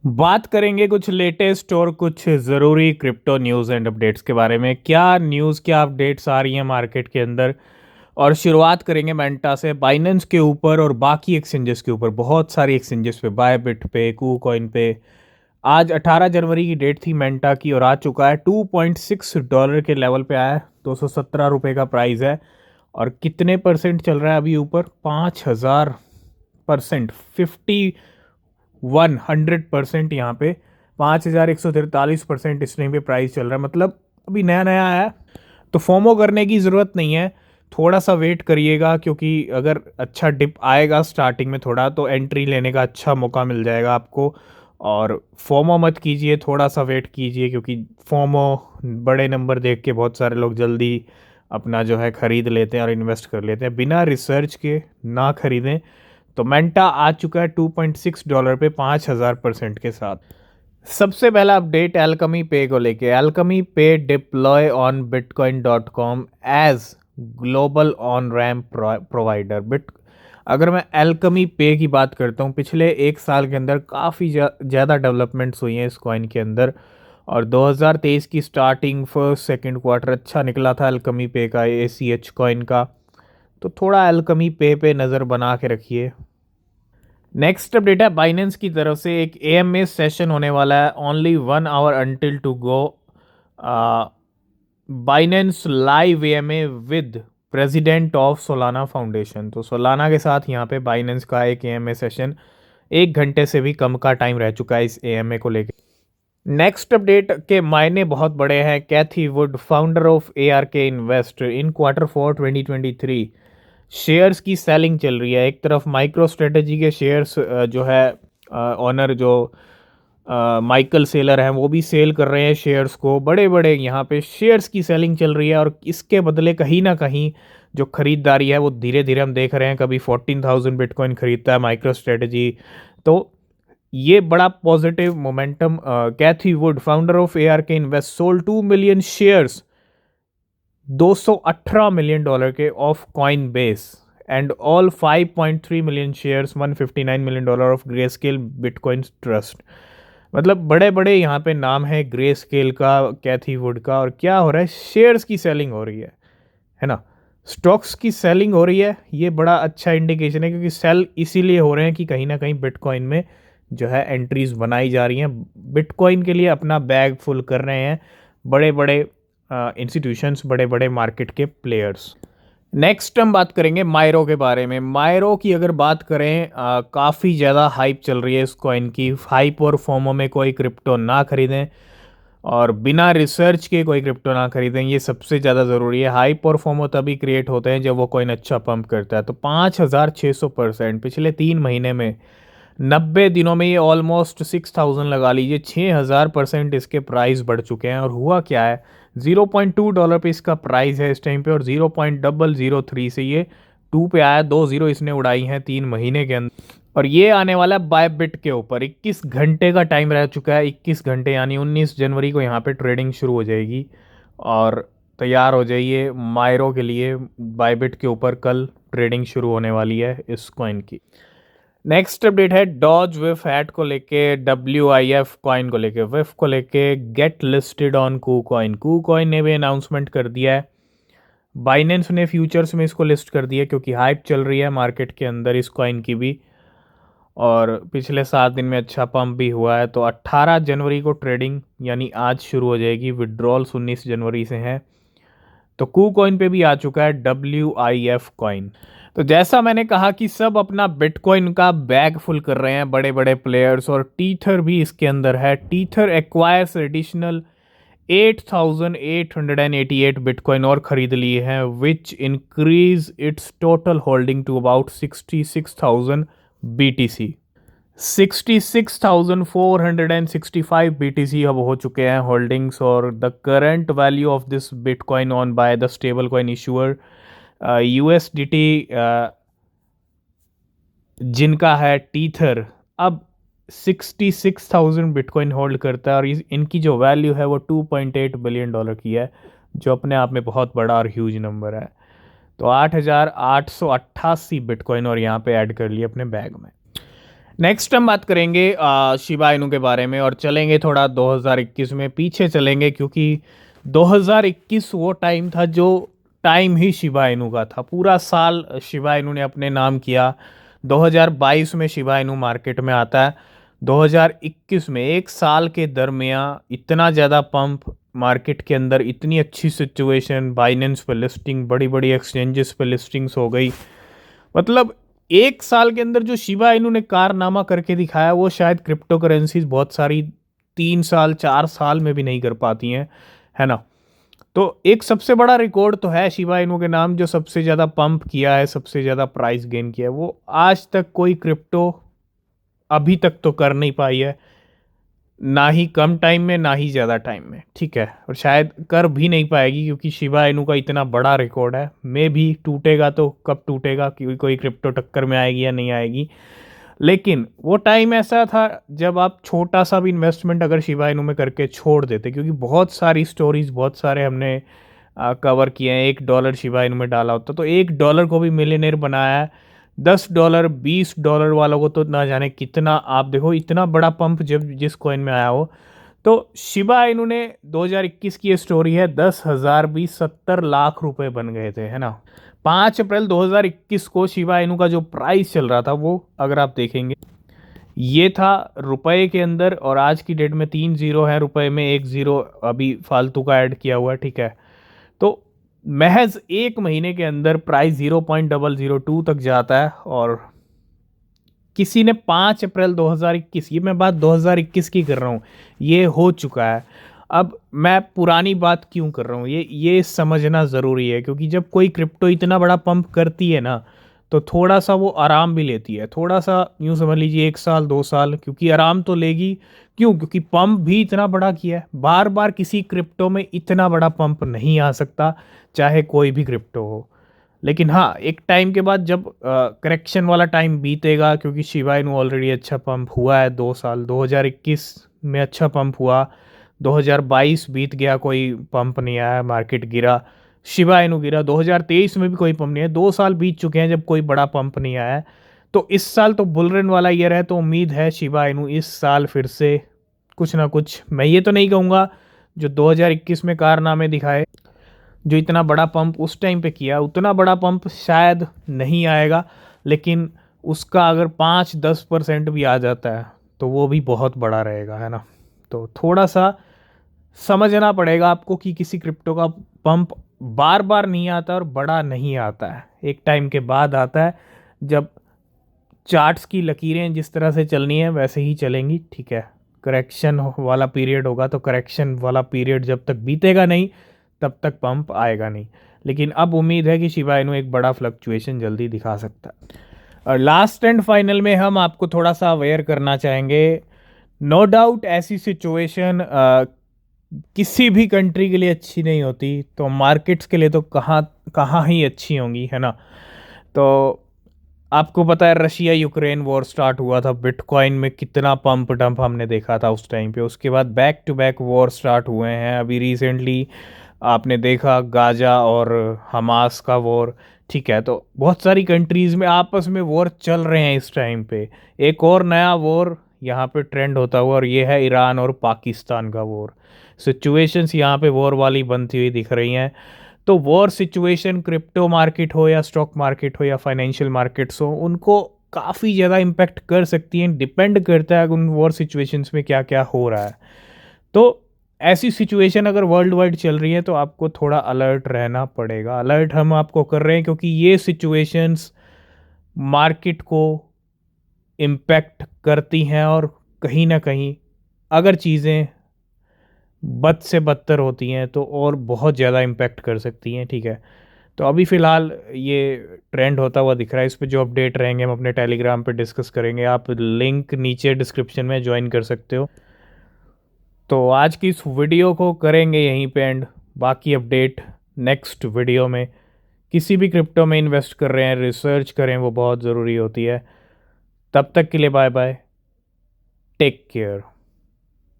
बात करेंगे कुछ लेटेस्ट और कुछ ज़रूरी क्रिप्टो न्यूज़ एंड अपडेट्स के बारे में। क्या न्यूज़ क्या अपडेट्स आ रही हैं मार्केट के अंदर। और शुरुआत करेंगे मेंटा से, बाइनेंस के ऊपर और बाकी एक्सचेंजेस के ऊपर। बहुत सारी एक्सचेंजेस पे, बायबिट पे, कूकॉइन पे। आज 18 जनवरी की डेट थी मेंटा की और आ चुका है $2.6 के लेवल पे आया है। ₹217 का प्राइस है। और कितने परसेंट चल रहा है अभी ऊपर? 5000%, 100% यहाँ पे 5143% इस टाइम पे प्राइस चल रहा है। मतलब अभी नया नया आया है, तो फोमो करने की ज़रूरत नहीं है। थोड़ा सा वेट करिएगा, क्योंकि अगर अच्छा डिप आएगा स्टार्टिंग में थोड़ा, तो एंट्री लेने का अच्छा मौका मिल जाएगा आपको। और फोमो मत कीजिए, थोड़ा सा वेट कीजिए, क्योंकि फोमो बड़े नंबर देख के बहुत सारे लोग जल्दी अपना जो है ख़रीद लेते हैं और इन्वेस्ट कर लेते हैं। बिना रिसर्च के ना खरीदें। तो मेंटा आ चुका है $2.6 पे 5000% के साथ। सबसे पहला अपडेट एल्कमी पे को लेके। Alchemy Pay deploy on Bitcoin dot com as global on ramp provider. अगर मैं एल्कमी पे की बात करता हूँ, पिछले एक साल के अंदर काफ़ी ज़्यादा डेवलपमेंट्स हुई हैं इस कॉइन के अंदर। और 2023 की स्टार्टिंग फर्स्ट सेकंड क्वार्टर अच्छा निकला था एल्कमी पे का, ACH कॉइन का। तो थोड़ा एल्कमी पे नज़र बना के रखिए। नेक्स्ट अपडेट है बाइनेंस की तरफ से। एक AMA सेशन होने वाला है, only 1 hour until to go. Binance live AMA with president of Solana foundation. तो सोलाना के साथ यहाँ पे बाइनेंस का एक AMA सेशन, 1 घंटे से भी कम का टाइम रह चुका है इस AMA को लेकर। नेक्स्ट अपडेट के मायने बहुत बड़े हैं। Cathie Wood, founder of ARK invest, इन Q4 2023 शेयर्स की सेलिंग चल रही है। एक तरफ माइक्रो स्ट्रेटेजी के शेयर्स जो है ऑनर जो माइकल सेलर हैं, वो भी सेल कर रहे हैं शेयर्स को। बड़े बड़े यहाँ पे शेयर्स की सेलिंग चल रही है, और इसके बदले कहीं ना कहीं जो खरीदारी है वो धीरे धीरे हम देख रहे हैं। कभी 14,000 बिटकॉइन खरीदता है माइक्रो स्ट्रेटेजी। तो ये बड़ा positive momentum. Cathie Wood, founder of ARK invest, sold 2 million shares $218 million के of Coinbase, and all 5.3 million shares $159 million of Grayscale Bitcoin trust. मतलब बड़े बड़े यहाँ पे नाम है ग्रे स्केल का, कैथी वुड का। और क्या हो रहा है? शेयर्स की सेलिंग हो रही है ना। स्टॉक्स की सेलिंग हो रही है। ये बड़ा अच्छा इंडिकेशन है, क्योंकि सेल इसीलिए हो रहे हैं कि कहीं ना कहीं बिटकॉइन में जो है एंट्रीज बनाई जा रही हैं। बिटकॉइन के लिए अपना बैग फुल कर रहे हैं बड़े बड़े इंस्टीट्यूशंस, बड़े बड़े मार्केट के प्लेयर्स। नेक्स्ट हम बात करेंगे मायरो के बारे में। मायरो की अगर बात करें, काफ़ी ज़्यादा हाइप चल रही है इस कॉइन की। हाइप और फोमो में कोई क्रिप्टो ना खरीदें, और बिना रिसर्च के कोई क्रिप्टो ना खरीदें, ये सबसे ज़्यादा ज़रूरी है। हाइप और फोमो तभी क्रिएट होते हैं जब वो कॉइन अच्छा पंप करता है। तो 5600% पिछले 3 महीने में, 90 दिनों में ये ऑलमोस्ट 6000 लगा लीजिए, 6000% इसके प्राइस बढ़ चुके हैं। और हुआ क्या है, $0.2 पे इसका प्राइस है इस टाइम पे, और 0.003 से ये 2 पे आया। 2 जीरो इसने उड़ाई हैं 3 महीने के अंदर। और ये आने वाला है बायबिट के ऊपर। 21 घंटे का टाइम रह चुका है, 21 घंटे, यानी 19 जनवरी को यहाँ पे ट्रेडिंग शुरू हो जाएगी। और तैयार हो जाइए मायरो के लिए। बायबिट के ऊपर कल ट्रेडिंग शुरू होने वाली है इस कॉइन की। नेक्स्ट अपडेट है डॉज विफ हैट को लेके, WIF कॉइन को लेके, विफ को लेके। Get listed on KuCoin. KuCoin ने भी अनाउंसमेंट कर दिया है। बाइनेंस ने फ्यूचर्स में इसको लिस्ट कर दिया, क्योंकि हाइप चल रही है मार्केट के अंदर इस कॉइन की भी। और पिछले 7 दिन में अच्छा पंप भी हुआ है। तो 18 जनवरी को ट्रेडिंग यानी आज शुरू हो जाएगी। विड्रॉल्स 19 जनवरी से हैं। तो कू कॉइन पे भी आ चुका है WIF कॉइन। तो जैसा मैंने कहा कि सब अपना बिटकॉइन का बैग फुल कर रहे हैं बड़े बड़े प्लेयर्स, और टीथर भी इसके अंदर है। टीथर एक्वायर्स एडिशनल 8888 बिटकॉइन और खरीद लिए हैं, which increase its total holding to about 66,000 BTC। 66,465 BTC अब हो चुके हैं होल्डिंग्स। और the current value of this bitcoin on by the stable coin issuer USDT, जिनका है टीथर, अब 66,000 बिटकॉइन होल्ड करता है। और इनकी जो वैल्यू है वो $2.8 बिलियन की है, जो अपने आप में बहुत बड़ा और ह्यूज नंबर है। तो 8,888 बिटकॉइन और यहाँ पे ऐड कर लिए अपने बैग में। नेक्स्ट हम बात करेंगे शिबा इनू के बारे में और चलेंगे थोड़ा 2021 में पीछे चलेंगे, क्योंकि 2021 वो टाइम था जो टाइम ही शिबा इनू का था। पूरा साल शिबा इनू ने अपने नाम किया। 2022 में शिबा इनू मार्केट में आता है। 2021 में एक साल के दरमियान इतना ज़्यादा पंप मार्केट के अंदर, इतनी अच्छी सिचुएशन, बाइनेंस पे लिस्टिंग, बड़ी बड़ी एक्सचेंजेस पे लिस्टिंग्स हो गई। मतलब एक साल के अंदर जो शिबा इनू ने कारनामा करके दिखाया वो शायद क्रिप्टो करेंसीज बहुत सारी 3 साल 4 साल में भी नहीं कर पाती हैं, है ना। तो एक सबसे बड़ा रिकॉर्ड तो है शिबा इनू के नाम, जो सबसे ज़्यादा पंप किया है, सबसे ज़्यादा प्राइस गेन किया है। वो आज तक कोई क्रिप्टो अभी तक तो कर नहीं पाई है, ना ही कम टाइम में ना ही ज़्यादा टाइम में, ठीक है, और शायद कर भी नहीं पाएगी, क्योंकि शिबा इनू का इतना बड़ा रिकॉर्ड है। मे भी टूटेगा तो कब टूटेगा, कि कोई क्रिप्टो टक्कर में आएगी या नहीं आएगी। लेकिन वो टाइम ऐसा था जब आप छोटा सा भी इन्वेस्टमेंट अगर शिबा इनू में करके छोड़ देते, क्योंकि बहुत सारी स्टोरीज, बहुत सारे हमने कवर किए हैं। $1 शिबा इनू में डाला होता तो $1 को भी मिलियनेयर बनाया है। $10 $20 वालों को तो ना जाने कितना, आप देखो इतना बड़ा पंप जब जिस कॉइन में आया हो। तो शिबा इनू ने 2021 की ये स्टोरी है, 10,000 भी 70 लाख रुपए बन गए थे, है ना। 5 अप्रैल 2021 को शिबा इनू का जो प्राइस चल रहा था वो अगर आप देखेंगे ये था रुपए के अंदर, और आज की डेट में 3 जीरो है रुपए में, 1 जीरो अभी फालतू का ऐड किया हुआ है, ठीक है। तो महज एक महीने के अंदर प्राइस 0.002 तक जाता है। और किसी ने 5 अप्रैल 2021, ये मैं बात 2021 की कर रहा हूँ, ये हो चुका है। अब मैं पुरानी बात क्यों कर रहा हूँ, ये समझना ज़रूरी है, क्योंकि जब कोई क्रिप्टो इतना बड़ा पंप करती है ना, तो थोड़ा सा वो आराम भी लेती है, थोड़ा सा यूँ समझ लीजिए 1 साल 2 साल, क्योंकि आराम तो लेगी। क्यों? क्योंकि पंप भी इतना बड़ा किया है। बार बार किसी क्रिप्टो में इतना बड़ा पंप नहीं आ सकता, चाहे कोई भी क्रिप्टो हो। लेकिन हाँ, एक टाइम के बाद जब करेक्शन वाला टाइम बीतेगा, क्योंकि शिबा इनू ऑलरेडी अच्छा पंप हुआ है 2 साल, 2021 में अच्छा पंप हुआ, 2022 बीत गया, कोई पंप नहीं आया, मार्केट गिरा, शिबा इनू गिरा, 2023 में भी कोई पंप नहीं है, 2 साल बीत चुके हैं जब कोई बड़ा पंप नहीं आया है। तो इस साल तो बुलरन वाला ईयर है, तो उम्मीद है शिबा इनू इस साल फिर से कुछ ना कुछ, मैं ये तो नहीं कहूँगा जो 2021 में कारनामे दिखाए, जो इतना बड़ा पंप उस टाइम पे किया उतना बड़ा पंप शायद नहीं आएगा, लेकिन उसका अगर 5-10% भी आ जाता है तो वो भी बहुत बड़ा रहेगा, है ना। तो थोड़ा सा समझना पड़ेगा आपको कि किसी क्रिप्टो का पंप बार बार नहीं आता और बड़ा नहीं आता है, एक टाइम के बाद आता है, जब चार्ट्स की लकीरें जिस तरह से चलनी है वैसे ही चलेंगी, ठीक है। करेक्शन वाला पीरियड होगा तो करेक्शन वाला पीरियड जब तक बीतेगा नहीं तब तक पंप आएगा नहीं। लेकिन अब उम्मीद है कि शिबा इनू एक बड़ा फ्लक्चुएशन जल्दी दिखा सकता है। और लास्ट एंड फाइनल में हम आपको थोड़ा सा अवेयर करना चाहेंगे, नो डाउट ऐसी सिचुएशन किसी भी कंट्री के लिए अच्छी नहीं होती, तो मार्केट्स के लिए तो कहाँ कहाँ ही अच्छी होंगी, है ना। तो आपको पता है रशिया यूक्रेन वॉर स्टार्ट हुआ था, बिटकॉइन में कितना पंप डंप हमने देखा था उस टाइम पे। उसके बाद back to back war start हुए हैं। अभी रिसेंटली आपने देखा गाजा और हमास का वॉर, ठीक है। तो बहुत सारी कंट्रीज़ में आपस में वॉर चल रहे हैं इस टाइम पे। एक और नया वॉर यहाँ पे ट्रेंड होता हुआ, और ये है ईरान और पाकिस्तान का वॉर। सिचुएशंस यहाँ पे वॉर वाली बनती हुई दिख रही हैं। तो वॉर सिचुएशन क्रिप्टो मार्केट हो या स्टॉक मार्केट हो या फाइनेंशियल मार्केट्स हो, उनको काफ़ी ज़्यादा इम्पेक्ट कर सकती हैं। डिपेंड करता है उन वॉर सिचुएशंस में क्या क्या हो रहा है। तो ऐसी सिचुएशन अगर वर्ल्ड वाइड चल रही है तो आपको थोड़ा अलर्ट रहना पड़ेगा। अलर्ट हम आपको कर रहे हैं क्योंकि ये सिचुएशंस मार्केट को इम्पेक्ट करती हैं, और कहीं ना कहीं अगर चीज़ें बद से बदतर होती हैं तो और बहुत ज़्यादा इम्पेक्ट कर सकती हैं, ठीक है। तो अभी फ़िलहाल ये ट्रेंड होता हुआ दिख रहा है। इस पे जो अपडेट रहेंगे हम अपने टेलीग्राम पे डिस्कस करेंगे। आप लिंक नीचे डिस्क्रिप्शन में ज्वाइन कर सकते हो। तो आज की इस वीडियो को करेंगे यहीं पे एंड, बाकी अपडेट नेक्स्ट वीडियो में। किसी भी क्रिप्टो में इन्वेस्ट कर रहे हैं, रिसर्च करें, वो बहुत ज़रूरी होती है। तब तक के लिए बाय बाय, टेक केयर।